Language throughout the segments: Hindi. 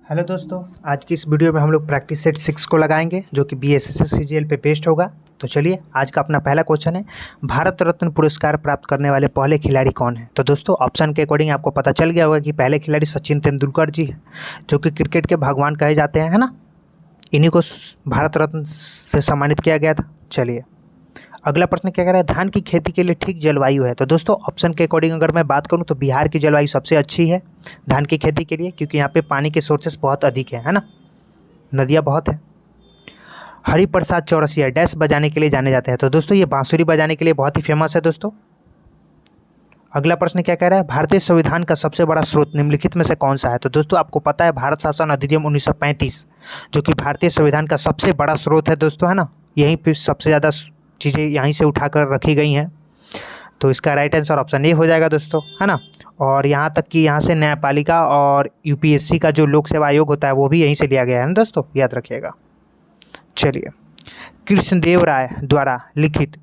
हेलो दोस्तों, आज की इस वीडियो में हम लोग प्रैक्टिस सेट 6 को लगाएंगे जो कि BSSS CGL पे बेस्ड होगा। तो चलिए, आज का अपना पहला क्वेश्चन है, भारत रत्न पुरस्कार प्राप्त करने वाले पहले खिलाड़ी कौन है। तो दोस्तों, ऑप्शन के अकॉर्डिंग आपको पता चल गया होगा कि पहले खिलाड़ी सचिन तेंदुलकर जी हैं, जो कि क्रिकेट के भगवान कहे जाते हैं, है ना। इन्हीं को भारत रत्न से सम्मानित किया गया था। चलिए, अगला प्रश्न क्या कह रहा है, धान की खेती के लिए ठीक जलवायु है। तो दोस्तों, ऑप्शन के अकॉर्डिंग अगर मैं बात करूं तो बिहार की जलवायु सबसे अच्छी है धान की खेती के लिए, क्योंकि यहाँ पे पानी के सोर्सेस बहुत अधिक है ना, नदियाँ बहुत है। हरिप्रसाद चौरसिया डैश बजाने के लिए जाने जाते हैं। तो दोस्तों, ये बांसुरी बजाने के लिए बहुत ही फेमस है दोस्तों। अगला प्रश्न क्या कह रहा है, भारतीय संविधान का सबसे बड़ा स्रोत निम्नलिखित में से कौन सा है। तो दोस्तों, आपको पता है भारत शासन अधिनियम 1935 जो कि भारतीय संविधान का सबसे बड़ा स्रोत है दोस्तों, है ना। यहीं पे सबसे ज़्यादा चीज़ें यहीं से उठाकर रखी गई हैं। तो इसका राइट आंसर ऑप्शन ए हो जाएगा दोस्तों, है ना। और यहाँ तक कि यहाँ से न्यायपालिका और UPSC का जो लोक सेवा आयोग होता है वो भी यहीं से लिया गया है ना दोस्तों, याद रखिएगा। चलिए, कृष्णदेव राय द्वारा लिखित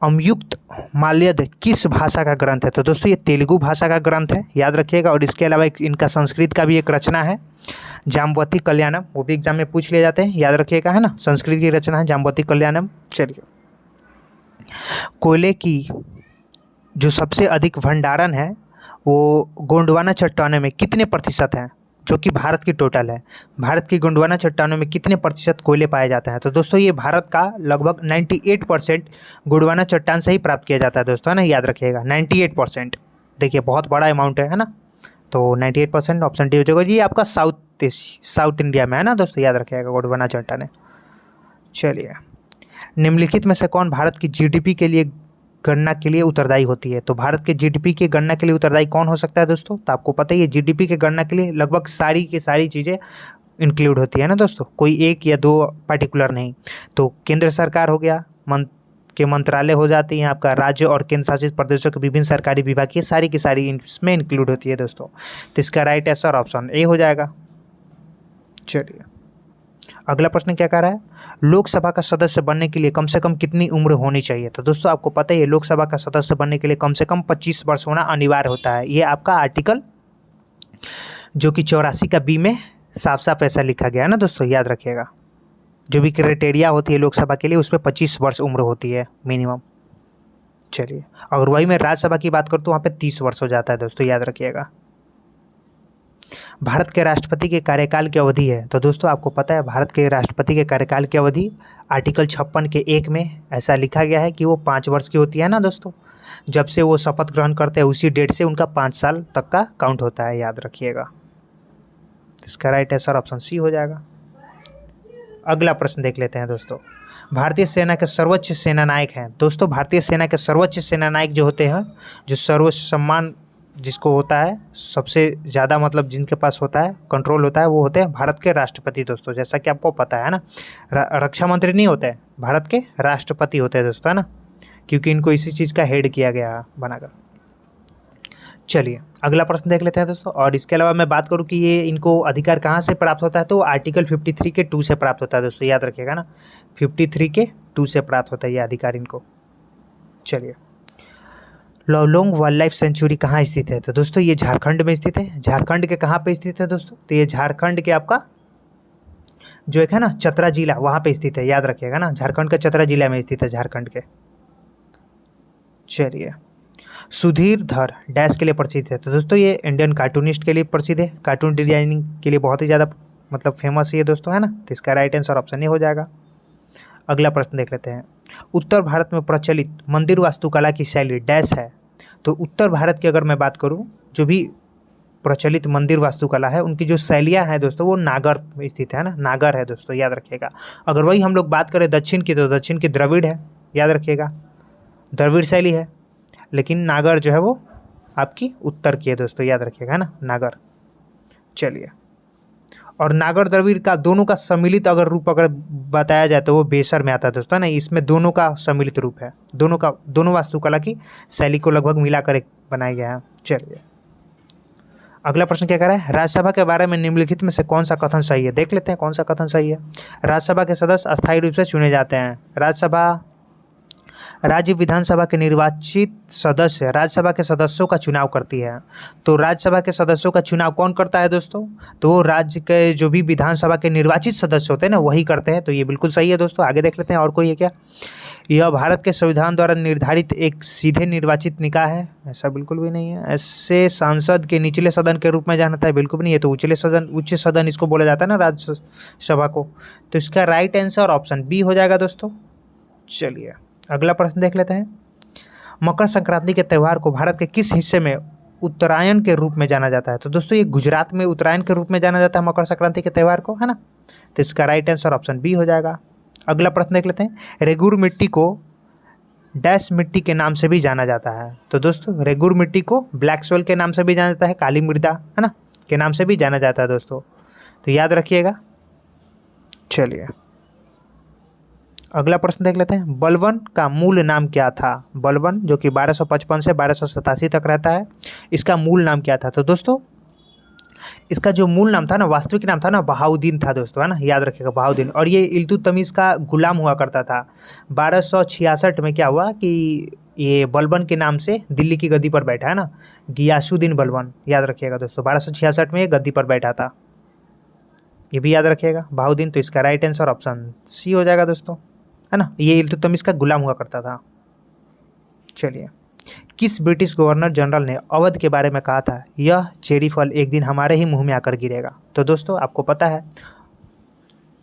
अमयुक्त माल्यद किस भाषा का ग्रंथ है। तो दोस्तों, ये तेलुगु भाषा का ग्रंथ है, याद रखिएगा। और इसके अलावा इनका संस्कृत का भी एक रचना है, जाम्बवती कल्याणम, वो भी एग्जाम में पूछ लिए जाते हैं, याद रखिएगा, है ना। संस्कृत की रचना है जाम्बवती कल्याणम। चलिए, कोयले की जो सबसे अधिक भंडारण है वो गोंडवाना चट्टानों में कितने प्रतिशत है, जो कि भारत की टोटल है। भारत की गोंडवाना चट्टानों में कितने प्रतिशत कोयले पाए जाते हैं। तो दोस्तों, ये भारत का लगभग 98% गोंडवाना चट्टान से ही प्राप्त किया जाता है दोस्तों, है ना, याद रखिएगा 98%। देखिए, बहुत बड़ा अमाउंट है ना। तो 98% ऑप्शन डी हो जाएगा। ये आपका साउथ इंडिया में है ना दोस्तों, याद रखिएगा गोंडवाना चट्टान है। चलिए, निम्नलिखित में से कौन भारत की GDP के लिए गणना के लिए उत्तरदायी होती है। तो भारत के GDP की गणना के लिए उत्तरदायी कौन हो सकता है दोस्तों। तो आपको पता ही है GDP की गणना के लिए लगभग सारी की सारी चीज़ें इंक्लूड होती है ना दोस्तों, कोई एक या दो पर्टिकुलर नहीं। तो केंद्र सरकार हो गया, के मंत्रालय हो जाती हैं, आपका राज्य और केंद्र शासित प्रदेशों के विभिन्न सरकारी विभाग, ये सारी की सारी इसमें इंक्लूड होती है दोस्तों। तो इसका राइट आंसर ऑप्शन ए हो जाएगा। चलिए, अगला प्रश्न क्या कह रहा है, लोकसभा का सदस्य बनने के लिए कम से कम कितनी उम्र होनी चाहिए। तो दोस्तों, आपको पता ही है लोकसभा का सदस्य बनने के लिए कम से कम 25 वर्ष होना अनिवार्य होता है। ये आपका आर्टिकल जो कि 84 का बी में साफ साफ ऐसा लिखा गया है ना दोस्तों, याद रखिएगा। जो भी क्राइटेरिया होती है लोकसभा के लिए उसमें 25 वर्ष उम्र होती है मिनिमम। चलिए, अगर वही मैं राज्यसभा की बात करूँ तो वहाँ पे 30 वर्ष हो जाता है दोस्तों, याद रखिएगा। भारत के राष्ट्रपति के कार्यकाल की अवधि है। तो दोस्तों, आपको पता है भारत के राष्ट्रपति के कार्यकाल की अवधि आर्टिकल 56 के 1 में ऐसा लिखा गया है कि वो 5 वर्ष की होती है ना दोस्तों। जब से वो शपथ ग्रहण करते हैं उसी डेट से उनका 5 साल तक का काउंट होता है, याद रखिएगा। इसका राइट आंसर ऑप्शन सी हो जाएगा। अगला प्रश्न देख लेते हैं दोस्तों, भारतीय सेना के सर्वोच्च सेनानायक हैं। दोस्तों, भारतीय सेना के सर्वोच्च सेनानायक जो होते हैं, जो सर्वोच्च सम्मान जिसको होता है सबसे ज़्यादा, मतलब जिनके पास होता है कंट्रोल होता है, वो होते हैं भारत के राष्ट्रपति दोस्तों, जैसा कि आपको पता है ना। रक्षा मंत्री नहीं होते हैं, भारत के राष्ट्रपति होते हैं दोस्तों, है ना, क्योंकि इनको इसी चीज़ का हेड किया गया बनाकर। चलिए, अगला प्रश्न देख लेते हैं दोस्तों। और इसके अलावा मैं बात करूं कि ये इनको अधिकार कहाँ से प्राप्त होता है, तो आर्टिकल 53 के 2 से प्राप्त होता है दोस्तों, याद रखिएगा ना, 53 के 2 से प्राप्त होता है ये अधिकार इनको। चलिए, लॉलोंग वाइल्ड लाइफ सेंचुरी कहाँ स्थित है। तो दोस्तों, ये झारखंड में स्थित है। झारखंड के कहाँ पे स्थित है दोस्तों, तो ये झारखंड के आपका जो एक है ना चतरा जिला, वहाँ पे स्थित है, याद रखिएगा ना, झारखंड का चतरा जिला में स्थित है झारखंड के। चलिए, सुधीर धर डैश के लिए प्रसिद्ध है। तो दोस्तों, ये इंडियन कार्टूनिस्ट के लिए प्रसिद्ध है, कार्टून डिजाइनिंग के लिए बहुत ही ज़्यादा मतलब फेमस है ये दोस्तों, है ना। तो इसका राइट आंसर ऑप्शन ए हो जाएगा। अगला प्रश्न देख लेते हैं, उत्तर भारत में प्रचलित मंदिर वास्तुकला की शैली डैश है। तो उत्तर भारत की अगर मैं बात करूं, जो भी प्रचलित मंदिर वास्तुकला है उनकी जो शैलियाँ हैं दोस्तों, वो नागर में स्थित है ना, नागर है दोस्तों, याद रखिएगा। अगर वही हम लोग बात करें दक्षिण की, तो दक्षिण की द्रविड़ है, याद रखिएगा, द्रविड़ शैली है। लेकिन नागर जो है वो आपकी उत्तर की है दोस्तों, याद रखिएगा ना, नागर। चलिए, और नागर द्रविड़ का दोनों का सम्मिलित अगर रूप अगर बताया जाए तो वो बेसर में आता है दोस्तों, ना, इसमें दोनों का सम्मिलित रूप है, दोनों वास्तुकला की शैली को लगभग मिलाकर एक बनाया गया है। चलिए, अगला प्रश्न क्या कर रहा है, राज्यसभा के बारे में निम्नलिखित में से कौन सा कथन सही है। देख लेते हैं कौन सा कथन सही है। राज्यसभा के सदस्य अस्थायी रूप से चुने जाते हैं। राज्यसभा राज्य विधानसभा के निर्वाचित सदस्य राज्यसभा के सदस्यों का चुनाव करती है। तो राज्यसभा के सदस्यों का चुनाव कौन करता है दोस्तों? तो वो राज्य के जो भी विधानसभा के निर्वाचित सदस्य होते हैं ना, वही करते हैं। तो ये बिल्कुल सही है दोस्तों। आगे देख लेते हैं और कोई है क्या। यह भारत के संविधान द्वारा निर्धारित एक सीधे निर्वाचित निकाय है। ऐसा बिल्कुल भी नहीं है। ऐसे सांसद के निचले सदन के रूप में जानता है, बिल्कुल भी नहीं है। तो उच्च सदन इसको बोला जाता है ना, राज्यसभा को। तो इसका राइट आंसर ऑप्शन बी हो जाएगा दोस्तों। चलिए अगला प्रश्न देख लेते हैं। मकर संक्रांति के त्यौहार को भारत के किस हिस्से में उत्तरायण के रूप में जाना जाता है? तो दोस्तों ये गुजरात में उत्तरायण के रूप में जाना जाता है मकर संक्रांति के त्यौहार को, है ना। तो इसका राइट आंसर ऑप्शन बी हो जाएगा। अगला प्रश्न देख लेते हैं। रेगुर मिट्टी को डैश मिट्टी के नाम से भी जाना जाता है। तो दोस्तों रेगुर मिट्टी को ब्लैक सोइल के नाम से भी जाना जाता है, काली मृदा, है ना, के नाम से भी जाना जाता है दोस्तों। तो याद रखिएगा। चलिए अगला प्रश्न देख लेते हैं। बलवन का मूल नाम क्या था? बलवन जो कि 1255 से 1287 तक रहता है, इसका मूल नाम क्या था? तो दोस्तों इसका जो मूल नाम था ना, वास्तविक नाम था ना, बहाउद्दीन था दोस्तों, है ना, याद रखिएगा बहाउद्दीन। और ये इल्तुतमिश का गुलाम हुआ करता था। 1266 में क्या हुआ कि ये बलबन के नाम से दिल्ली की गद्दी पर बैठा, है ना, गियासुद्दीन बलबन, याद रखिएगा दोस्तों। 1266 में ये गद्दी पर बैठा था, ये भी याद रखिएगा, बहाउद्दीन। तो इसका राइट आंसर ऑप्शन सी हो जाएगा दोस्तों, है ना। ये इल्तुतमिश का गुलाम हुआ करता था। चलिए किस ब्रिटिश गवर्नर जनरल ने अवध के बारे में कहा था, यह चेरी फल एक दिन हमारे ही मुंह में आकर गिरेगा? तो दोस्तों आपको पता है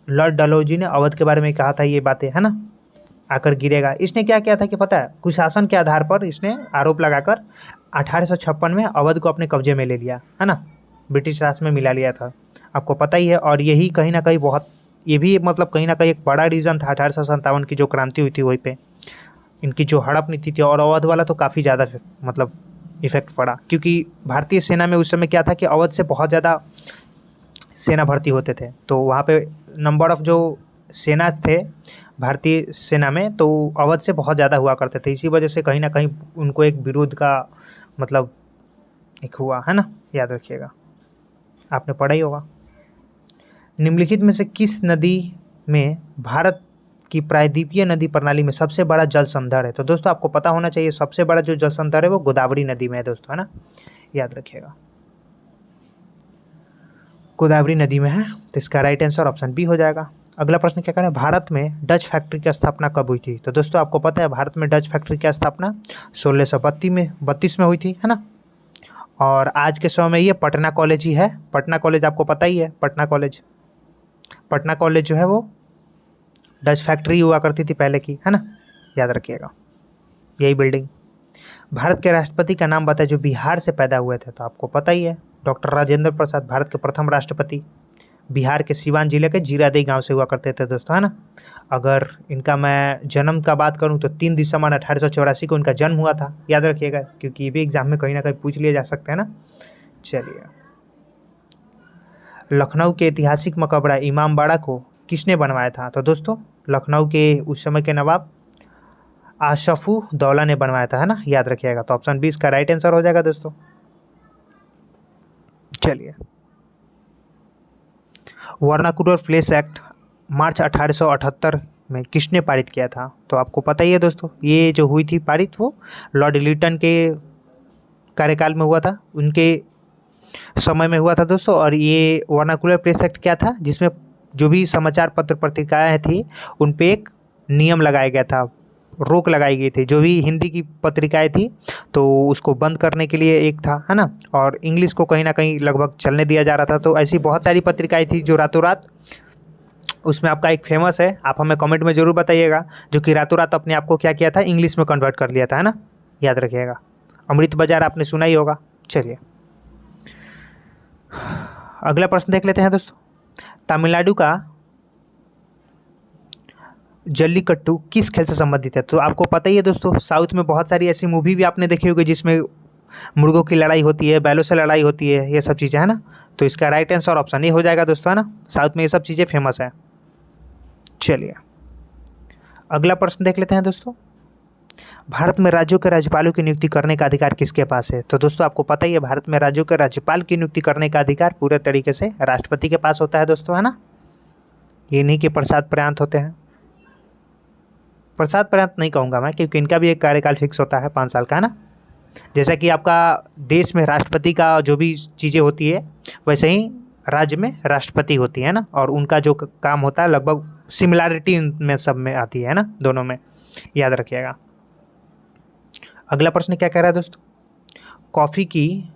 लॉर्ड डलहौजी ने अवध के बारे में कहा था ये बातें, है ना, आकर गिरेगा। इसने क्या किया था कि पता है, कुशासन के आधार पर इसने आरोप लगाकर 1856 में अवध को अपने कब्जे में ले लिया, है ना, ब्रिटिश राज में मिला लिया था, आपको पता ही है। और यही कहीं ना कहीं बहुत, ये भी मतलब कहीं ना कहीं एक बड़ा रीज़न था 1857 की जो क्रांति हुई थी, वहीं पे इनकी जो हड़प नीति थी। और अवध वाला तो काफ़ी ज़्यादा मतलब इफेक्ट पड़ा, क्योंकि भारतीय सेना में उस समय क्या था कि अवध से बहुत ज़्यादा सेना भर्ती होते थे। तो वहाँ पे नंबर ऑफ़ जो सेना थे भारतीय सेना में, तो अवध से बहुत ज़्यादा हुआ करते थे। इसी वजह से कहीं ना कहीं उनको एक विरोध का मतलब एक हुआ, है ना, याद रखिएगा, आपने पढ़ा ही होगा। निम्नलिखित में से किस नदी में भारत की प्रायद्वीपीय नदी प्रणाली में सबसे बड़ा जल संधर है? तो दोस्तों आपको पता होना चाहिए सबसे बड़ा जो जल संधर है वो गोदावरी नदी में है दोस्तों, है ना, याद रखिएगा, गोदावरी नदी में है। तो इसका राइट आंसर ऑप्शन बी हो जाएगा। अगला प्रश्न क्या करें, भारत में डच फैक्ट्री की स्थापना कब हुई थी? तो दोस्तों आपको पता है भारत में डच फैक्ट्री की स्थापना 1632 में हुई थी, है ना। और आज के समय में ये पटना कॉलेज ही है। पटना कॉलेज आपको पता ही है, पटना कॉलेज जो है वो डच फैक्ट्री हुआ करती थी पहले की, है ना, याद रखिएगा, यही बिल्डिंग। भारत के राष्ट्रपति का नाम बताए जो बिहार से पैदा हुए थे? तो आपको पता ही है डॉक्टर राजेंद्र प्रसाद, भारत के प्रथम राष्ट्रपति, बिहार के सिवान जिले के जीरादेई गांव से हुआ करते थे दोस्तों, है ना। अगर इनका मैं जन्म का बात करूं तो 3 दिसंबर 1884 को इनका जन्म हुआ था, याद रखिएगा, क्योंकि ये भी एग्जाम में कहीं ना कहीं पूछ लिए जा सकते हैं ना। चलिए लखनऊ के ऐतिहासिक मकबरा इमामबाड़ा को किसने बनवाया था? तो दोस्तों लखनऊ के उस समय के नवाब आशफउद्दौला ने बनवाया था, है ना, याद रखिएगा। तो ऑप्शन बी इसका राइट आंसर हो जाएगा दोस्तों। चलिए वर्नाकुलर फ्लेश एक्ट मार्च 1878 में किसने पारित किया था? तो आपको पता ही है दोस्तों, ये जो हुई थी पारित वो लॉर्ड लिटन के कार्यकाल में हुआ था, उनके समय में हुआ था दोस्तों। और ये वर्नाकुलर प्रेस एक्ट क्या था, जिसमें जो भी समाचार पत्र पत्रिकाएँ थी उन पे एक नियम लगाया गया था, रोक लगाई गई थी। जो भी हिंदी की पत्रिकाएं थी तो उसको बंद करने के लिए एक था, है ना, और इंग्लिश को कहीं ना कहीं लगभग चलने दिया जा रहा था। तो ऐसी बहुत सारी पत्रिकाएं थी जो रातों रात, उसमें आपका एक फेमस है, आप हमें कमेंट में ज़रूर बताइएगा, जो कि रातों रात अपने आप को क्या किया था, इंग्लिश में कन्वर्ट कर लिया था, है ना, याद रखिएगा। अमृत बाजार आपने सुना ही होगा। चलिए अगला प्रश्न देख लेते हैं दोस्तों। तमिलनाडु का जल्लीकट्टू किस खेल से संबंधित है? तो आपको पता ही है दोस्तों, साउथ में बहुत सारी ऐसी मूवी भी आपने देखी होगी जिसमें मुर्गों की लड़ाई होती है, बैलों से लड़ाई होती है, ये सब चीज़ें, है ना। तो इसका राइट आंसर ऑप्शन ए हो जाएगा दोस्तों, है ना, साउथ में ये सब चीज़ें फेमस है। चलिए अगला प्रश्न देख लेते हैं दोस्तों। भारत में राज्यों के राज्यपालों की नियुक्ति करने का अधिकार किसके पास है? तो दोस्तों आपको पता ही है भारत में राज्यों के राज्यपाल की नियुक्ति करने का अधिकार पूरे तरीके से राष्ट्रपति के पास होता है दोस्तों, है ना, ये नहीं कि प्रसाद प्रयांत होते हैं। प्रसाद पर्यंत नहीं कहूँगा मैं, क्योंकि इनका भी एक कार्यकाल फिक्स होता है 5 साल का, है ना। जैसा कि आपका देश में राष्ट्रपति का जो भी चीज़ें होती है वैसे ही राज्य में राष्ट्रपति होती है ना, और उनका जो काम होता है लगभग सिमिलैरिटी इनमें सब में आती है ना, दोनों में, याद रखिएगा। अगला प्रश्न क्या कह रहा है दोस्तों, कॉफ़ी की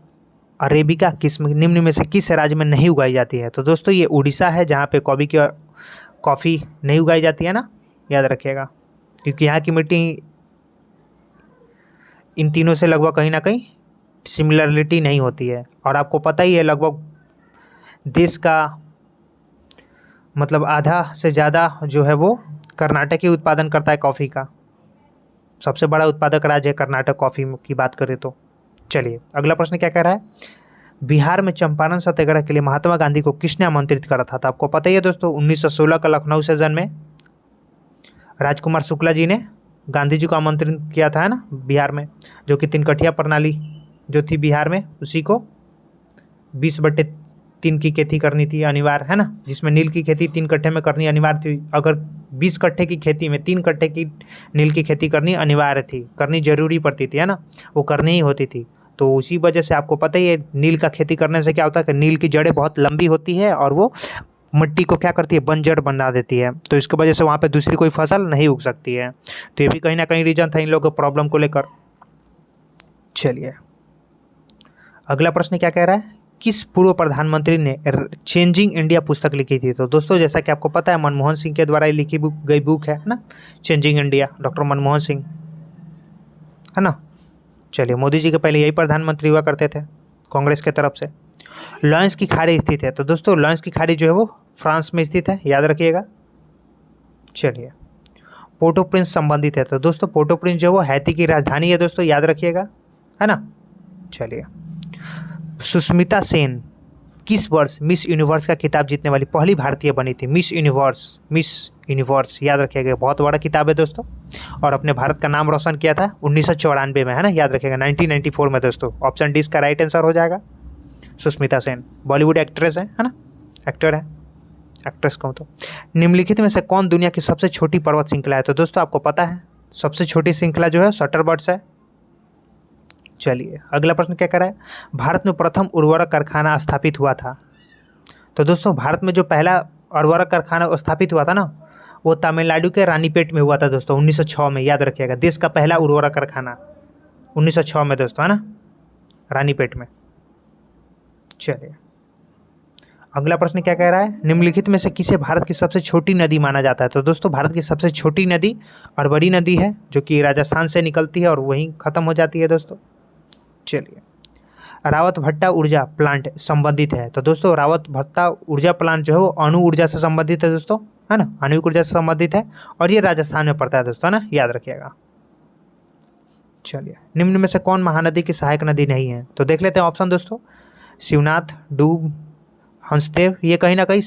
अरेबिका किस्म निम्न में से किस राज्य में नहीं उगाई जाती है। तो दोस्तों ये उड़ीसा है जहाँ पे कॉफ़ी नहीं उगाई जाती है ना, याद रखिएगा, क्योंकि यहाँ की मिट्टी इन तीनों से लगभग कहीं ना कहीं सिमिलरिटी नहीं होती है। और आपको पता ही है लगभग देश का मतलब आधा से ज़्यादा जो है वो कर्नाटक ही उत्पादन करता है कॉफ़ी का, सबसे बड़ा उत्पादक राज्य है कर्नाटक कॉफ़ी की बात करें तो। चलिए अगला प्रश्न क्या कह रहा है, बिहार में चंपारण सत्याग्रह के लिए महात्मा गांधी को किसने आमंत्रित करा था। तो आपको पता ही है दोस्तों 1916 का लखनऊ सेशन में राजकुमार शुक्ला जी ने गांधी जी को आमंत्रित किया था, है ना, बिहार में, जो कि 3 कठिया प्रणाली जो थी बिहार में उसी को 20/3 की खेती करनी थी अनिवार्य, है ना, जिसमें नील की खेती 3 कट्ठे में करनी अनिवार्य थी। अगर 20 कट्ठे की खेती में 3 कट्ठे की नील की खेती करनी अनिवार्य थी, करनी जरूरी पड़ती थी, है ना, वो करनी ही होती थी। तो उसी वजह से आपको पता ही है नील का खेती करने से क्या होता है कि नील की जड़ें बहुत लंबी होती है और वो मिट्टी को क्या करती है, बंजर बना देती है, तो इसकी वजह से वहाँ पे दूसरी कोई फसल नहीं उग सकती है। तो ये भी कहीं ना कहीं रीजन था इन लोगों के प्रॉब्लम को लेकर। चलिए अगला प्रश्न क्या कह रहा है, किस पूर्व प्रधानमंत्री ने चेंजिंग इंडिया पुस्तक लिखी थी। तो दोस्तों जैसा कि आपको पता है मनमोहन सिंह के द्वारा लिखी गई बुक है ना, changing India, doctor Manmohan Singh, है ना। चलिए मोदी जी के पहले यही प्रधानमंत्री हुआ करते थे कांग्रेस के तरफ से। लॉरेंस की खाड़ी स्थित है। तो दोस्तों लॉरेंस की खाड़ी जो है वो फ्रांस में स्थित है, याद रखिएगा। चलिए पोर्टो प्रिंस संबंधित है। तो दोस्तों पोर्टो प्रिंस जो है वो हैती की राजधानी है दोस्तों, याद रखिएगा, है ना। चलिए सुष्मिता सेन किस वर्ष मिस यूनिवर्स का खिताब जीतने वाली पहली भारतीय बनी थी। मिस यूनिवर्स याद रखिएगा, बहुत बड़ा किताब है दोस्तों, और अपने भारत का नाम रोशन किया था 1994 में, है ना, याद रखिएगा, 1994 में दोस्तों। ऑप्शन डी इसका राइट आंसर हो जाएगा। सुष्मिता सेन बॉलीवुड एक्ट्रेस है ना, एक्टर है, एक्ट्रेस कहूँ तो। निम्नलिखित में से कौन दुनिया की सबसे छोटी पर्वत श्रृंखला है। तो दोस्तों आपको पता है सबसे छोटी श्रृंखला जो है शटरबर्ड्स है। चलिए अगला प्रश्न क्या कर रहा है, भारत में प्रथम उर्वरक कारखाना स्थापित हुआ था। तो दोस्तों भारत में जो पहला उर्वरक कारखाना स्थापित हुआ था ना, वो तमिलनाडु के रानीपेट में हुआ था दोस्तों, 1906 में, याद रखिएगा। देश का पहला उर्वरक कारखाना 1906 में दोस्तों, है ना, रानीपेट में। चलिए अगला प्रश्न क्या कह रहा है, निम्नलिखित में से किसे भारत की सबसे छोटी नदी माना जाता है। तो दोस्तों भारत की सबसे छोटी नदी और बड़ी नदी है जो कि राजस्थान से निकलती है और वहीं ख़त्म हो जाती है दोस्तों। चलिए रावत भट्टा ऊर्जा प्लांट संबंधित है। तो दोस्तों रावत भट्टा ऊर्जा प्लांट जो है वो अणु ऊर्जा से संबंधित है दोस्तों, है ना, आणविक ऊर्जा से संबंधित है, और ये राजस्थान में पड़ता है दोस्तों, है ना, याद रखिएगा। चलिए निम्न में से कौन महानदी की सहायक नदी नहीं है। तो देख लेते हैं ऑप्शन दोस्तों, शिवनाथ, डूब, हंसदेव, ये कहीं ना कहीं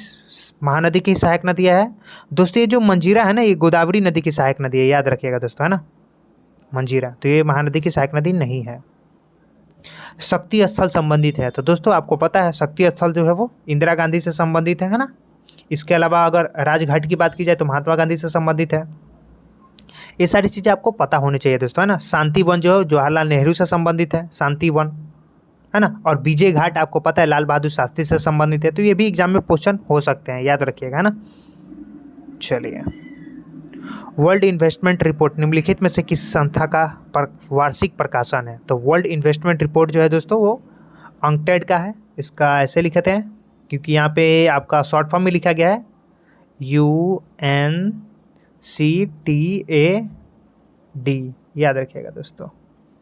महानदी की सहायक नदियाँ है दोस्तों। ये जो मंजीरा है ना, ये गोदावरी नदी की सहायक नदी है, याद रखिएगा दोस्तों, है ना, मंजीरा, तो ये महानदी की सहायक नदी नहीं है। शक्ति स्थल संबंधित है। तो दोस्तों आपको पता है शक्ति स्थल जो है वो इंदिरा गांधी से संबंधित है ना। इसके अलावा अगर राजघाट की बात की जाए तो महात्मा गांधी से संबंधित है। ये सारी चीज़ें आपको पता होनी चाहिए दोस्तों, है ना। शांति वन जो है जवाहरलाल नेहरू से संबंधित है, शांति वन, है ना। और विजय घाट आपको पता है लाल बहादुर शास्त्री से संबंधित है। तो ये भी एग्जाम में क्वेश्चन हो सकते हैं, याद रखिएगा, है ना। चलिए वर्ल्ड इन्वेस्टमेंट रिपोर्ट निम्नलिखित में से किस संस्था का वार्षिक प्रकाशन है। तो वर्ल्ड इन्वेस्टमेंट रिपोर्ट जो है दोस्तों वो अंकटेड का है। इसका ऐसे लिखते हैं क्योंकि यहाँ पे आपका शॉर्ट फॉर्म में लिखा गया है UNCTAD, याद रखिएगा दोस्तों,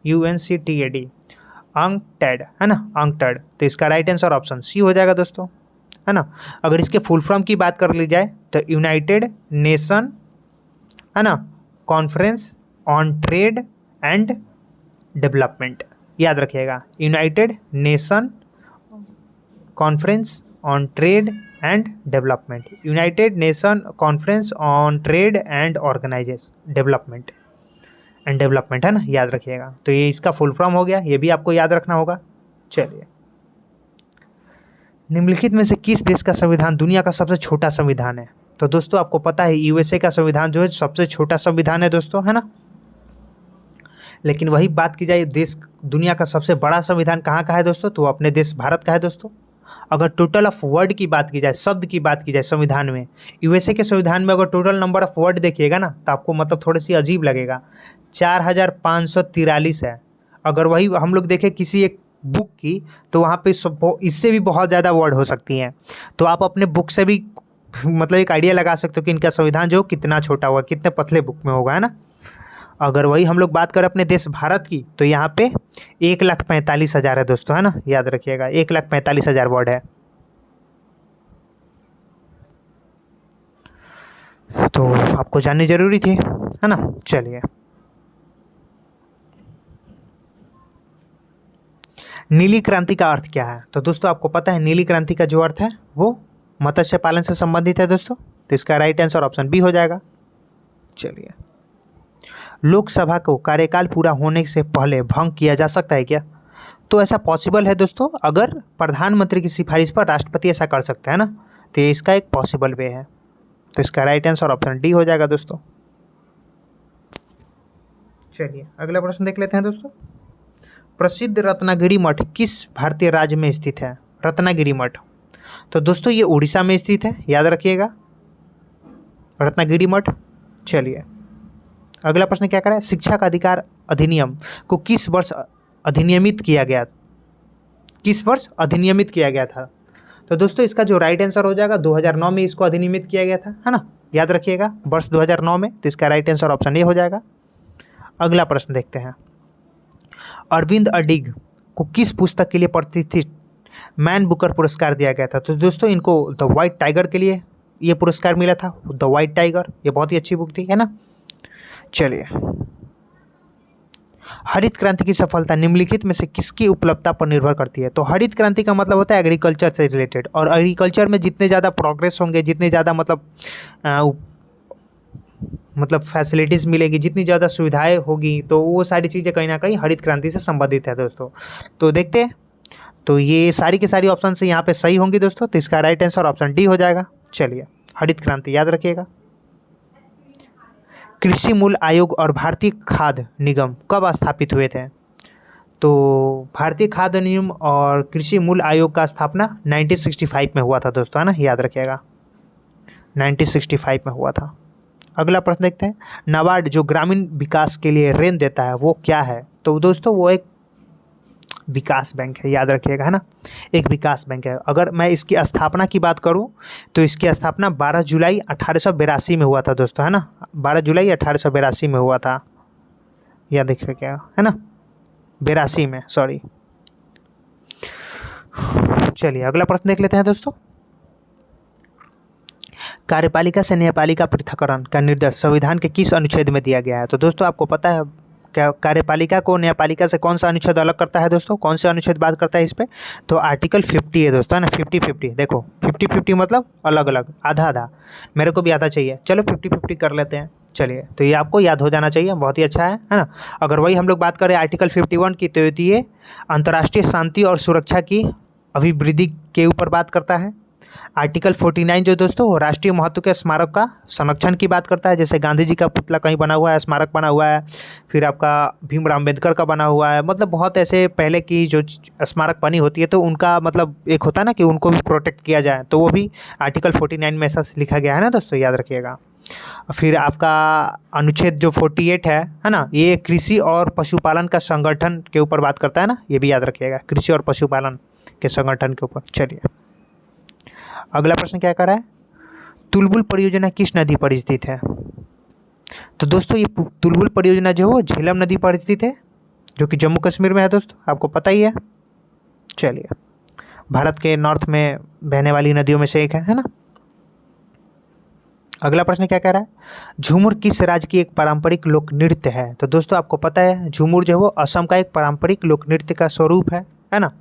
UNCTAD, अंकटेड, है ना, अंकटेड। तो इसका राइट आंसर ऑप्शन सी हो जाएगा दोस्तों, है ना। अगर इसके फुल फॉर्म की बात कर ली जाए तो यूनाइटेड नेशन, है ना, conference on trade and development, याद रखिएगा, United Nation conference on trade and development, United Nation conference on trade and organisation development and development, है ना, याद रखिएगा। तो ये इसका फुल फॉर्म हो गया, ये भी आपको याद रखना होगा। चलिए निम्नलिखित में से किस देश का संविधान दुनिया का सबसे छोटा संविधान है। तो दोस्तों आपको पता है यूएसए का संविधान जो है सबसे छोटा संविधान है दोस्तों, है ना। लेकिन वही बात की जाए देश दुनिया का सबसे बड़ा संविधान कहाँ का है दोस्तों, तो अपने देश भारत का है दोस्तों। अगर टोटल ऑफ वर्ड की बात की जाए, शब्द की बात की जाए संविधान में, यूएसए के संविधान में अगर टोटल नंबर ऑफ वर्ड देखिएगा ना तो आपको मतलब थोड़ी सी अजीब लगेगा, 4543 है। अगर वही हम लोग देखें किसी एक बुक की तो वहाँ पे इससे भी बहुत ज़्यादा वर्ड हो सकती हैं। तो आप अपने बुक से भी मतलब एक आइडिया लगा सकते हो कि इनका संविधान जो कितना छोटा होगा, कितने पतले बुक में होगा, है ना। अगर वही हम लोग बात करें अपने देश भारत की तो यहाँ पे 1,45,000 है दोस्तों, है ना, याद रखिएगा 1,45,000 वर्ड है। तो आपको जाननी जरूरी थी, है ना। चलिए, नीली क्रांति का अर्थ क्या है, तो दोस्तों आपको पता है नीली क्रांति का जो अर्थ है वो मत्स्य पालन से संबंधित है दोस्तों। तो इसका राइट आंसर ऑप्शन बी हो जाएगा। चलिए, लोकसभा को कार्यकाल पूरा होने से पहले भंग किया जा सकता है क्या, तो ऐसा पॉसिबल है दोस्तों, अगर प्रधानमंत्री की सिफारिश पर राष्ट्रपति ऐसा कर सकता है ना, तो ये इसका एक पॉसिबल वे है। तो इसका राइट आंसर ऑप्शन डी हो जाएगा दोस्तों। चलिए, अगला प्रश्न देख लेते हैं दोस्तों। प्रसिद्ध रत्नागिरी मठ किस भारतीय राज्य में स्थित है, रत्नागिरी मठ, तो दोस्तों ये उड़ीसा में स्थित है, याद रखिएगा रत्नागिरी मठ। चलिए, अगला प्रश्न क्या करें, शिक्षा का अधिकार अधिनियम को किस वर्ष अधिनियमित किया गया, किस वर्ष अधिनियमित किया गया था, तो दोस्तों इसका जो राइट आंसर हो जाएगा 2009 में इसको अधिनियमित किया गया था, है ना, याद रखिएगा वर्ष 2009 में। तो इसका राइट आंसर ऑप्शन ए हो जाएगा। अगला प्रश्न देखते हैं, अरविंद अडिग को किस पुस्तक के लिए प्रतिष्ठित मैन बुकर पुरस्कार दिया गया था, तो दोस्तों इनको द वाइट टाइगर के लिए ये पुरस्कार मिला था, द वाइट टाइगर, ये बहुत ही अच्छी बुक थी, है ना। चलिए, हरित क्रांति की सफलता निम्नलिखित में से किसकी उपलब्धता पर निर्भर करती है, तो हरित क्रांति का मतलब होता है एग्रीकल्चर से रिलेटेड, और एग्रीकल्चर में जितने ज़्यादा प्रोग्रेस होंगे, जितने ज़्यादा मतलब फैसिलिटीज़ मिलेगी, जितनी ज़्यादा सुविधाएं होगी, तो वो सारी चीज़ें कहीं ना कहीं हरित क्रांति से संबंधित है दोस्तों। तो देखते हैं, तो ये सारी की सारी ऑप्शन से यहाँ पे सही होंगी दोस्तों। तो इसका राइट आंसर ऑप्शन डी हो जाएगा। चलिए, हरित क्रांति याद रखिएगा। कृषि मूल्य आयोग और भारतीय खाद्य निगम कब स्थापित हुए थे, तो भारतीय खाद्य निगम और कृषि मूल्य आयोग का स्थापना 1965 में हुआ था दोस्तों, है ना, याद रखिएगा 1965 में हुआ था। अगला प्रश्न देखते हैं, नाबार्ड जो ग्रामीण विकास के लिए ऋण देता है वो क्या है, तो दोस्तों वो एक विकास बैंक है, याद रखिएगा, है ना, एक विकास बैंक है। अगर मैं इसकी स्थापना की बात करूं तो इसकी स्थापना 12 जुलाई 1882 में हुआ था दोस्तों, है ना, 12 जुलाई 1882 में हुआ था, याद रखिएगा, है ना, 82 में, सॉरी। चलिए, अगला प्रश्न देख लेते हैं दोस्तों, कार्यपालिका से न्यायपालिका पृथक्करण का निर्देश संविधान के किस अनुच्छेद में दिया गया है, तो दोस्तों आपको पता है क्या कार्यपालिका को न्यायपालिका से कौन सा अनुच्छेद अलग करता है दोस्तों, कौन से अनुच्छेद बात करता है इस पे, तो आर्टिकल 50 है दोस्तों, है ना, 50-50, देखो 50-50 मतलब अलग अलग, आधा आधा, मेरे को भी आधा चाहिए, चलो 50-50 कर लेते हैं। चलिए, तो ये आपको याद हो जाना चाहिए, बहुत ही अच्छा है ना। अगर वही हम लोग बात करें आर्टिकल 51 की, तो ये अंतर्राष्ट्रीय शांति और सुरक्षा की अभिवृद्धि के ऊपर बात करता है। आर्टिकल 49 जो दोस्तों वो राष्ट्रीय महत्व के स्मारक का संरक्षण की बात करता है, जैसे गांधी जी का पुतला कहीं बना हुआ है, स्मारक बना हुआ है, फिर आपका भीमराव अम्बेडकर का बना हुआ है, मतलब बहुत ऐसे पहले की जो स्मारक बनी होती है तो उनका मतलब एक होता है ना कि उनको भी प्रोटेक्ट किया जाए, तो वो भी आर्टिकल 49 में ऐसा लिखा गया है ना दोस्तों, याद रखिएगा। फिर आपका अनुच्छेद जो 48 है ना, ये कृषि और पशुपालन का संगठन के ऊपर बात करता है ना, ये भी याद रखिएगा, कृषि और पशुपालन के संगठन के ऊपर। चलिए, अगला प्रश्न क्या कर रहा है, तुलबुल परियोजना किस नदी पर स्थित है, तो दोस्तों ये तुलबुल परियोजना जो है झेलम नदी पर स्थित है, जो कि जम्मू कश्मीर में है दोस्तों, आपको पता ही है। चलिए, भारत के नॉर्थ में बहने वाली नदियों में से एक है ना। अगला प्रश्न क्या कह रहा है, झूमुर किस राज्य की एक पारंपरिक लोक नृत्य है, तो दोस्तों आपको पता है झूमुर जो है वो असम का एक पारंपरिक लोक नृत्य का स्वरूप है ना।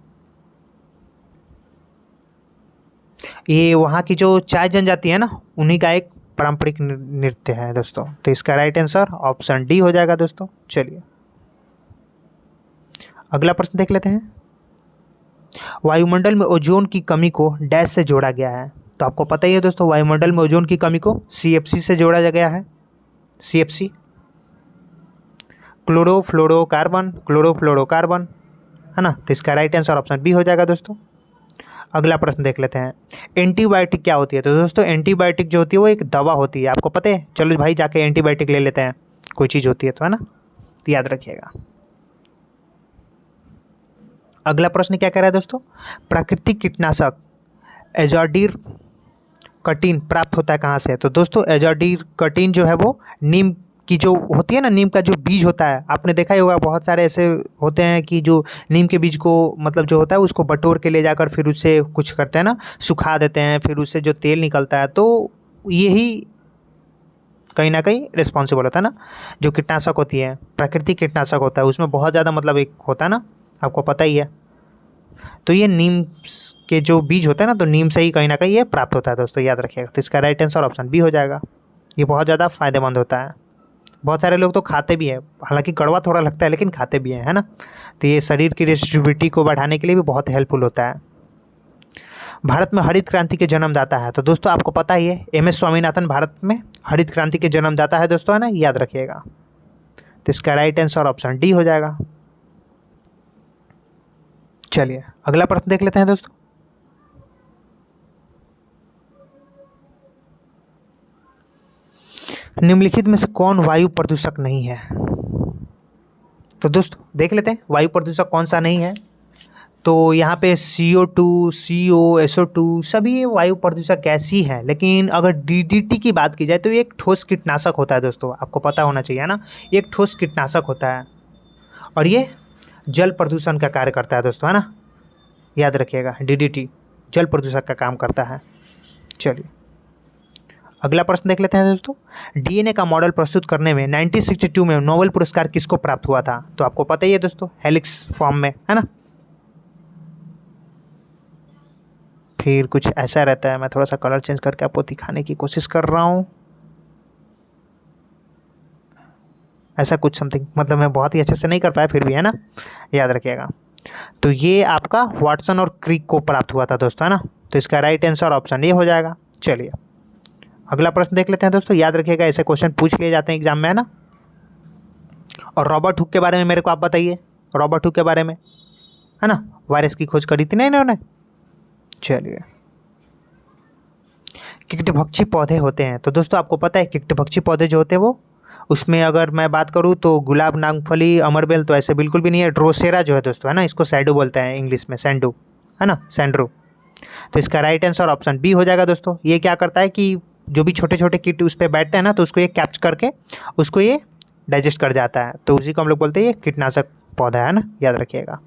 ये वहाँ की जो चाय जनजाति है ना, उन्हीं का एक पारंपरिक नृत्य है दोस्तों। तो इसका राइट आंसर ऑप्शन डी हो जाएगा दोस्तों। चलिए, अगला प्रश्न देख लेते हैं, वायुमंडल में ओजोन की कमी को डैश से जोड़ा गया है, तो आपको पता ही है दोस्तों, वायुमंडल में ओजोन की कमी को CFC से जोड़ा गया है। CFC क्लोरोफ्लोरोकार्बन, है ना। तो इसका राइट आंसर ऑप्शन बी हो जाएगा दोस्तों। अगला प्रश्न देख लेते हैं, एंटीबायोटिक क्या होती है। तो दोस्तों एंटीबायोटिक जो होती है वो एक दवा होती है, आपको पता है। चलो भाई जाके एंटीबायोटिक ले लेते हैं, कोई चीज़ होती है तो, है ना। तो याद रखिएगा। अगला प्रश्न क्या कह रहा है दोस्तों, प्राकृतिक कीटनाशक एजोडिर कटिन प्राप्त होता है कहाँ से। तो दोस्तों एजोडिर कटिन जो है वो नीम की जो होती है ना, नीम का जो बीज होता है, आपने देखा ही होगा बहुत सारे ऐसे होते हैं कि जो नीम के बीज को मतलब जो होता है उसको बटोर के ले जाकर फिर उससे कुछ करते हैं ना, सुखा देते हैं, फिर उससे जो तेल निकलता है, तो यही कहीं ना कहीं रिस्पॉन्सिबल होता है ना। जो कीटनाशक होती है, प्राकृतिक कीटनाशक होता है, उसमें बहुत ज़्यादा मतलब एक होता है ना, आपको पता ही है। तो ये नीम के जो बीज होता है ना, तो नीम से ही कहीं ना कहीं ये प्राप्त होता है दोस्तों, याद रखिएगा। तो इसका राइट आंसर ऑप्शन बी हो जाएगा। ये बहुत ज़्यादा फायदेमंद होता है, बहुत सारे लोग तो खाते भी हैं, हालांकि कड़वा थोड़ा लगता है लेकिन खाते भी हैं, है ना। तो ये शरीर की रेजिस्टिविटी को बढ़ाने के लिए भी बहुत हेल्पफुल होता है। भारत में हरित क्रांति के जन्मदाता है। तो दोस्तों आपको पता ही है, MS स्वामीनाथन भारत में हरित क्रांति के जन्मदाता है दोस्तों, है ना, याद रखिएगा। तो इसका राइट आंसर ऑप्शन डी हो जाएगा। चलिए अगला प्रश्न देख लेते हैं दोस्तों, निम्नलिखित में से कौन वायु प्रदूषक नहीं है। तो दोस्तों देख लेते हैं वायु प्रदूषक कौन सा नहीं है। तो यहाँ पे CO2, CO, SO2 सभी वायु प्रदूषक गैस ही है, लेकिन अगर DDT की बात की जाए तो ये एक ठोस कीटनाशक होता है दोस्तों, आपको पता होना चाहिए ना। ये एक ठोस कीटनाशक होता है और ये जल प्रदूषण का कार्य करता है दोस्तों, है ना, याद रखिएगा। DDT जल प्रदूषक का काम करता है। चलिए अगला प्रश्न देख लेते हैं दोस्तों, DNA का मॉडल प्रस्तुत करने में 1962 में नोबेल पुरस्कार किसको प्राप्त हुआ था। तो आपको पता ही है दोस्तों, हेलिक्स फॉर्म में, है ना। फिर कुछ ऐसा रहता है, मैं थोड़ा सा कलर चेंज करके आपको दिखाने की कोशिश कर रहा हूँ, ऐसा कुछ समथिंग, मतलब मैं बहुत ही अच्छे से नहीं कर पाया, फिर भी, है ना, याद रखिएगा। तो ये आपका वाटसन और क्रिक को प्राप्त हुआ था दोस्तों, है ना। तो इसका राइट आंसर ऑप्शन ए हो जाएगा। चलिए अगला प्रश्न देख लेते हैं दोस्तों, याद रखिएगा ऐसे क्वेश्चन पूछ लिए जाते हैं एग्जाम में, है ना। और रॉबर्ट हुक के बारे में मेरे को आप बताइए, रॉबर्ट हुक के बारे में, है ना, वायरस की खोज करी थी ना इन्होंने। चलिए कीटभक्षी पौधे होते हैं। तो दोस्तों आपको पता है कीटभक्षी पौधे जो होते हैं वो, उसमें अगर मैं बात करूँ तो गुलाब, नागफली, अमरबेल तो ऐसे बिल्कुल भी नहीं है। ड्रोसेरा जो है दोस्तों, है ना, इसको सैडो बोलते हैं इंग्लिश में, सैंडो, है ना, सैंड्रो। तो इसका राइट आंसर ऑप्शन बी हो जाएगा दोस्तों। ये क्या करता है कि जो भी छोटे छोटे कीट उस पर बैठते हैं ना, तो उसको ये कैप्च करके उसको ये डाइजेस्ट कर जाता है, तो उसी को हम लोग बोलते हैं ये कीटनाशक पौधा है ना, याद रखिएगा।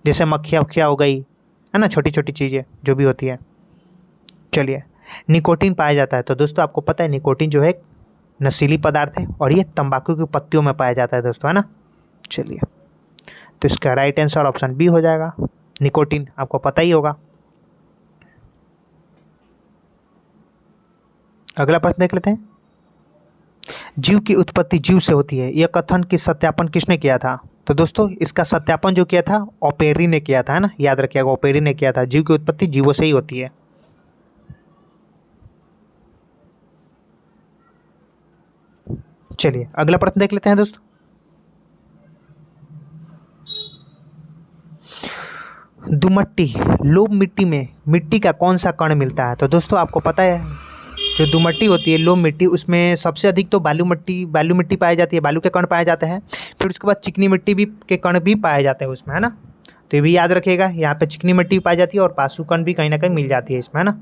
जैसे मक्खियाँ वक्खियाँ हो गई, है ना, छोटी छोटी चीज़ें जो भी होती है। चलिए निकोटीन पाया जाता है। तो दोस्तों आपको पता है निकोटीन जो है एक नशीली पदार्थ है और ये तंबाकू की पत्तियों में पाया जाता है दोस्तों, है ना। चलिए तो इसका राइट आंसर ऑप्शन बी हो जाएगा, निकोटीन, आपको पता ही होगा। अगला प्रश्न देख लेते हैं, जीव की उत्पत्ति जीव से होती है, यह कथन की सत्यापन किसने किया था। तो दोस्तों इसका सत्यापन जो किया था ओपेरी ने किया था, है ना, याद रखिएगा, ओपेरी ने किया था। जीव की उत्पत्ति जीवों से ही होती है। चलिए अगला प्रश्न देख लेते हैं दोस्तों, दुमट्टी लोब मिट्टी में मिट्टी का कौन सा कण मिलता है। तो दोस्तों आपको पता है जो दुमट्टी होती है, लोब मिट्टी, उसमें सबसे अधिक तो बालू मिट्टी पाई जाती है, बालू के कण पाए जाते हैं। फिर उसके बाद चिकनी मिट्टी भी के कण भी पाए जाते हैं उसमें, है ना। तो ये भी याद रखिएगा, यहाँ पे चिकनी मिट्टी पाई जाती है और पासु कण भी कहीं ना कहीं मिल जाती है इसमें, है ना।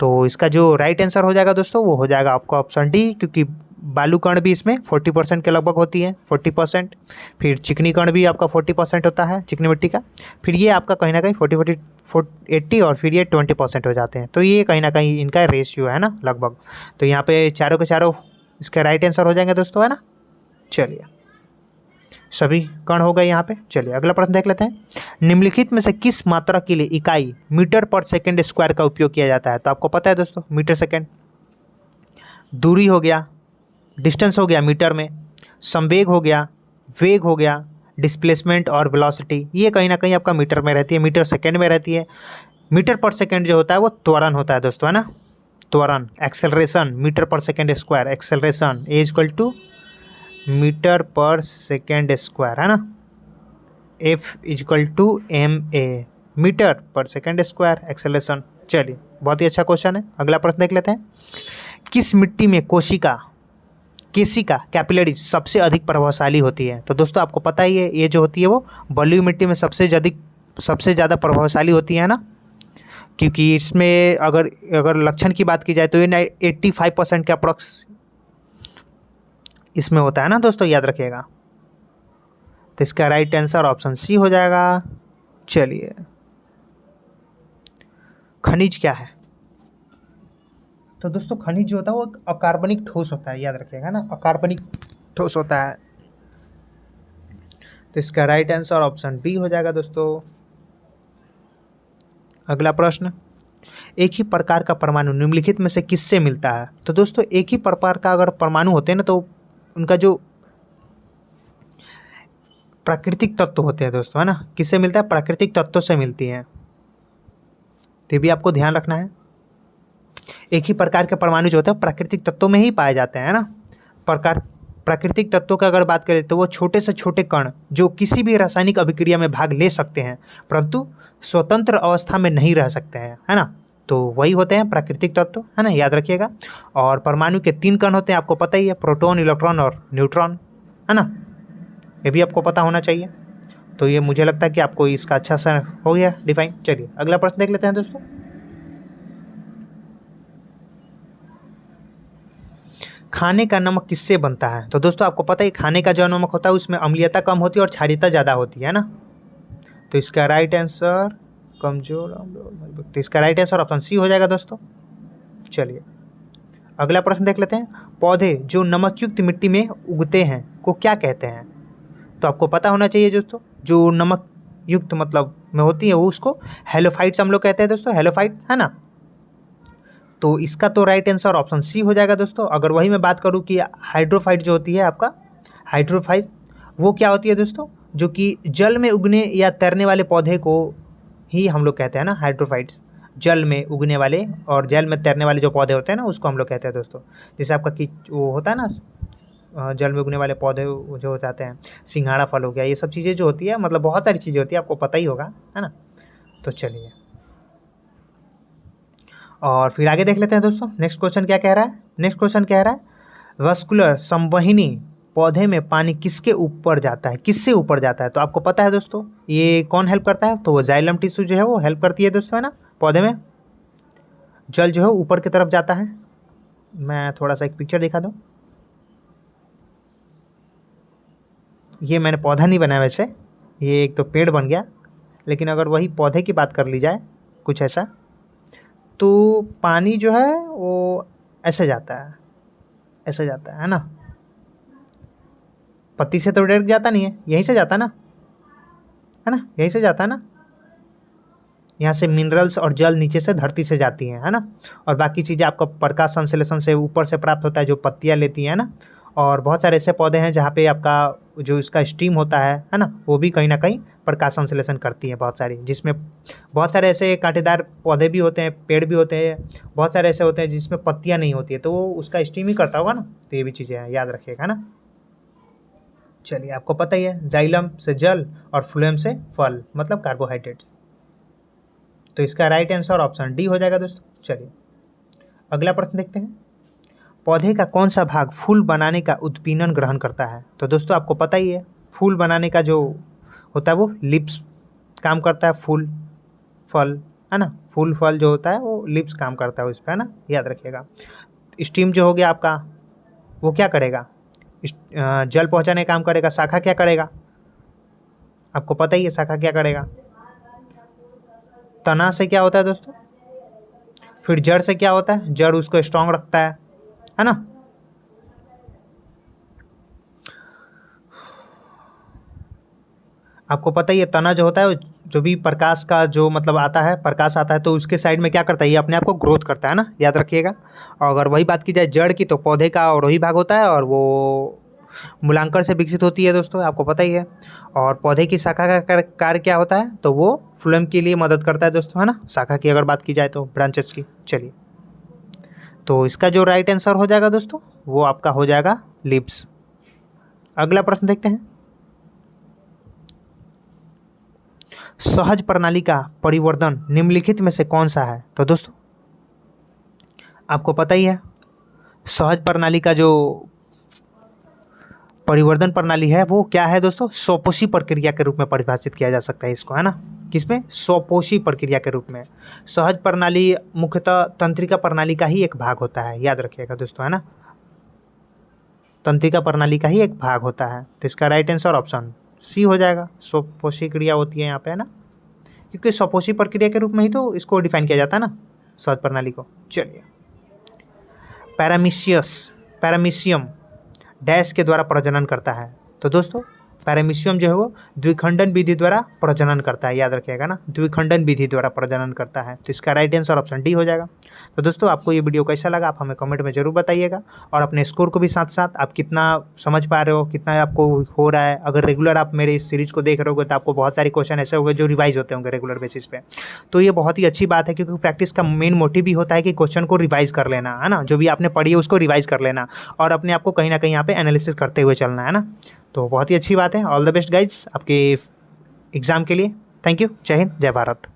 तो इसका जो राइट आंसर हो जाएगा दोस्तों वो हो जाएगा आपका ऑप्शन डी, क्योंकि बालू कण भी इसमें 40% के लगभग होती है, 40%। फिर चिकनी कण भी आपका 40% होता है चिकनी मिट्टी का। फिर ये आपका कहीं ना कहीं 80 और फिर ये 20% हो जाते हैं। तो ये कहीं ना कहीं इनका रेशियो है ना लगभग। तो यहाँ पे चारों के चारों इसका राइट आंसर हो जाएंगे दोस्तों, है ना। चलिए सभी कण हो गए यहाँ पे। चलिए अगला प्रश्न देख लेते हैं, निम्नलिखित में से किस मात्रा के लिए इकाई मीटर पर सेकेंड स्क्वायर का उपयोग किया जाता है। तो आपको पता है दोस्तों मीटर सेकेंड, दूरी हो गया, डिस्टेंस हो गया मीटर में, संवेग हो गया, वेग हो गया, डिस्प्लेसमेंट और वेलोसिटी, ये कहीं ना कहीं आपका मीटर में रहती है, मीटर सेकेंड में रहती है। मीटर पर सेकेंड जो होता है वो त्वरण होता है दोस्तों, है ना, त्वरण, acceleration, metre per second square, acceleration A equal to metre per second square, है ना, F equal to M A, metre per second square, acceleration. चलिए, बहुत ही अच्छा क्वेश्चन है। अगला प्रश्न देख लेते हैं। किस मिट्टी में केशिका कैपिलरी सबसे अधिक प्रभावशाली होती है? तो दोस्तों आपको पता ही है, ये जो होती है वो बलुई मिट्टी में सबसे ज़्यादा प्रभावशाली होती है ना, क्योंकि इसमें अगर लक्षण की बात की जाए तो ये 85% के अप्रॉक्स इसमें होता है ना दोस्तों, याद रखिएगा। तो इसका राइट आंसर ऑप्शन सी हो जाएगा। चलिए, खनिज क्या है? तो दोस्तों खनिज जो होता है वो एक अकार्बनिक ठोस होता है, याद रखिएगा ना, अकार्बनिक ठोस होता है। तो इसका राइट आंसर ऑप्शन बी हो जाएगा दोस्तों। अगला प्रश्न, एक ही प्रकार का परमाणु निम्नलिखित में से किससे मिलता है? तो दोस्तों एक ही प्रकार का अगर परमाणु होते हैं ना, तो उनका जो प्राकृतिक तत्व होते हैं दोस्तों, है ना, किससे मिलता है? प्राकृतिक तत्वों से मिलती हैं। तो ये भी आपको ध्यान रखना है। एक ही प्रकार के परमाणु जो होते हैं प्राकृतिक तत्वों में ही पाए जाते हैं ना। प्राकृतिक तत्वों की अगर बात करें तो वो छोटे से छोटे कण जो किसी भी रासायनिक अभिक्रिया में भाग ले सकते हैं परंतु स्वतंत्र अवस्था में नहीं रह सकते हैं, है ना, तो वही होते हैं प्राकृतिक तत्व, है ना, याद रखिएगा। और परमाणु के 3 कण होते हैं, आपको पता ही है, प्रोटॉन, इलेक्ट्रॉन और न्यूट्रॉन, है ना, ये भी आपको पता होना चाहिए। तो ये मुझे लगता है कि आपको इसका अच्छा सा हो गया डिफाइन। चलिए अगला प्रश्न देख लेते हैं दोस्तों। खाने का नमक किससे बनता है? तो दोस्तों आपको पता है खाने का जो नमक होता है उसमें अम्लीयता कम होती है और क्षारीयता ज़्यादा होती है ना। तो इसका राइट आंसर कमजोर, तो इसका राइट आंसर ऑप्शन सी हो जाएगा दोस्तों। चलिए अगला प्रश्न देख लेते हैं। पौधे जो नमक युक्त मिट्टी में उगते हैं को क्या कहते हैं? तो आपको पता होना चाहिए दोस्तों, जो नमक युक्त मतलब में होती है वो उसको हेलोफाइट्स हम लोग कहते हैं दोस्तों, हेलोफाइट, है ना। तो इसका तो राइट आंसर ऑप्शन सी हो जाएगा दोस्तों। अगर वही मैं बात करूं कि हाइड्रोफाइट जो होती है आपका, हाइड्रोफाइट वो क्या होती है दोस्तों? जो कि जल में उगने या तैरने वाले पौधे को ही हम लोग कहते हैं ना, हाइड्रोफाइट्स, जल में उगने वाले और जल में तैरने वाले जो पौधे होते हैं ना उसको हम लोग कहते हैं दोस्तों। जैसे आपका कि वो होता है ना जल में उगने वाले पौधे जो हो जाते हैं, सिंघाड़ा फल हो गया, ये सब चीज़ें जो होती है, मतलब बहुत सारी चीज़ें होती है, आपको पता ही होगा, है ना। तो चलिए और फिर आगे देख लेते हैं दोस्तों। नेक्स्ट क्वेश्चन क्या कह रहा है? नेक्स्ट क्वेश्चन कह रहा है वस्कुलर संवहनी पौधे में पानी किसके ऊपर जाता है, किससे ऊपर जाता है? तो आपको पता है दोस्तों ये कौन हेल्प करता है? तो वो जाइलम टिश्यू जो है वो हेल्प करती है दोस्तों, है ना। पौधे में जल जो है ऊपर की तरफ जाता है। मैं थोड़ा सा एक पिक्चर दिखा दूँ। ये मैंने पौधा नहीं बनाया वैसे, ये एक तो पेड़ बन गया, लेकिन अगर वही पौधे की बात कर ली जाए कुछ ऐसा, तो पानी जो है वो ऐसे जाता है, ऐसे जाता है ना। पत्ती से तो डायरेक्ट जाता नहीं है, यहीं से जाता है ना, यहीं से जाता है ना। यहाँ से मिनरल्स और जल नीचे से धरती से जाती हैं, है ना। और बाकी चीज़ें आपका प्रकाश संश्लेषण से ऊपर से प्राप्त होता है, जो पत्तियाँ लेती हैं ना। और बहुत सारे ऐसे पौधे हैं जहाँ पे आपका जो इसका स्टीम होता है ना, वो भी कहीं ना कहीं प्रकाश संश्लेषण करती है बहुत सारी, जिसमें बहुत सारे ऐसे कांटेदार पौधे भी होते हैं, पेड़ भी होते हैं, बहुत सारे ऐसे होते हैं जिसमें पत्तियाँ नहीं होती है, तो वो उसका स्टीम ही करता होगा ना। तो ये भी चीज़ें हैं, याद रखिएगा ना। चलिए आपको पता ही है, जाइलम से जल और फ्लोएम से फल, मतलब कार्बोहाइड्रेट्स। तो इसका राइट आंसर ऑप्शन डी हो जाएगा दोस्तों। चलिए अगला प्रश्न देखते हैं। पौधे का कौन सा भाग फूल बनाने का उत्पीड़न ग्रहण करता है? तो दोस्तों आपको पता ही है, फूल बनाने का जो होता है वो लिप्स काम करता है, फूल फल, है ना, फूल फल जो होता है वो लिप्स काम करता है उस पर, है ना, याद रखिएगा। स्टीम जो हो गया आपका वो क्या करेगा? जल पहुंचाने का काम करेगा। शाखा क्या करेगा? आपको पता ही है शाखा क्या करेगा। तना से क्या होता है दोस्तों? फिर जड़ से क्या होता है? जड़ उसको स्ट्रांग रखता है ना। आपको पता ही है तना जो होता है जो भी प्रकाश का जो मतलब आता है, प्रकाश आता है तो उसके साइड में क्या करता है, ये अपने आप को ग्रोथ करता है ना, याद रखिएगा। और अगर वही बात की जाए जड़ की, तो पौधे का और वही भाग होता है और वो मूलांकर से विकसित होती है दोस्तों, आपको पता ही है। और पौधे की शाखा का कार्य क्या होता है, तो वो फ्लोएम के लिए मदद करता है दोस्तों, है ना, शाखा की अगर बात की जाए तो, ब्रांचेस की। चलिए, तो इसका जो राइट आंसर हो जाएगा दोस्तों, वो आपका हो जाएगा लीव्स। अगला प्रश्न देखते हैं। सहज प्रणाली का परिवर्धन निम्नलिखित में से कौन सा है? तो दोस्तों आपको पता ही है, सहज प्रणाली का जो परिवर्धन प्रणाली है वो क्या है दोस्तों, स्वपोषी प्रक्रिया के रूप में परिभाषित किया जा सकता है इसको, है ना। किसमें? स्वपोषी प्रक्रिया के रूप में। सहज प्रणाली मुख्यतः तंत्रिका प्रणाली का ही एक भाग होता है, याद रखिएगा दोस्तों, है ना, तंत्रिका प्रणाली का ही एक भाग होता है। तो इसका राइट आंसर ऑप्शन सी हो जाएगा, स्वपोषी क्रिया होती है यहाँ पे, है ना, क्योंकि स्वपोषी प्रक्रिया के रूप में ही तो इसको डिफाइन किया जाता है ना, सहज प्रणाली को। चलिए, पैरामीशियम डैश के द्वारा प्रजनन करता है। तो दोस्तों पैरामीशियम जो है वो द्विखंडन विधि द्वारा प्रजनन करता है, याद रखिएगा ना, द्विखंडन विधि द्वारा प्रजनन करता है। तो इसका राइट आंसर ऑप्शन डी हो जाएगा। तो दोस्तों आपको ये वीडियो कैसा लगा, आप हमें कमेंट में जरूर बताइएगा, और अपने स्कोर को भी साथ साथ आप कितना समझ पा रहे हो, कितना आपको हो रहा है। अगर रेगुलर आप मेरे इस सीरीज को देख रहे होगे तो आपको बहुत सारे क्वेश्चन ऐसे होंगे जो रिवाइज होते होंगे रेगुलर बेसिस पे। तो ये बहुत ही अच्छी बात है, क्योंकि प्रैक्टिस का मेन मोटिव भी होता है कि क्वेश्चन को रिवाइज कर लेना, है ना, जो भी आपने पढ़ी है उसको रिवाइज कर लेना, और अपने आप को कहीं ना कहीं यहाँ पे एनालिसिस करते हुए चलना, है ना। तो बहुत ही अच्छी बात है। ऑल द बेस्ट गाइज आपके एग्ज़ाम के लिए। Thank you. जय हिंद, जय भारत।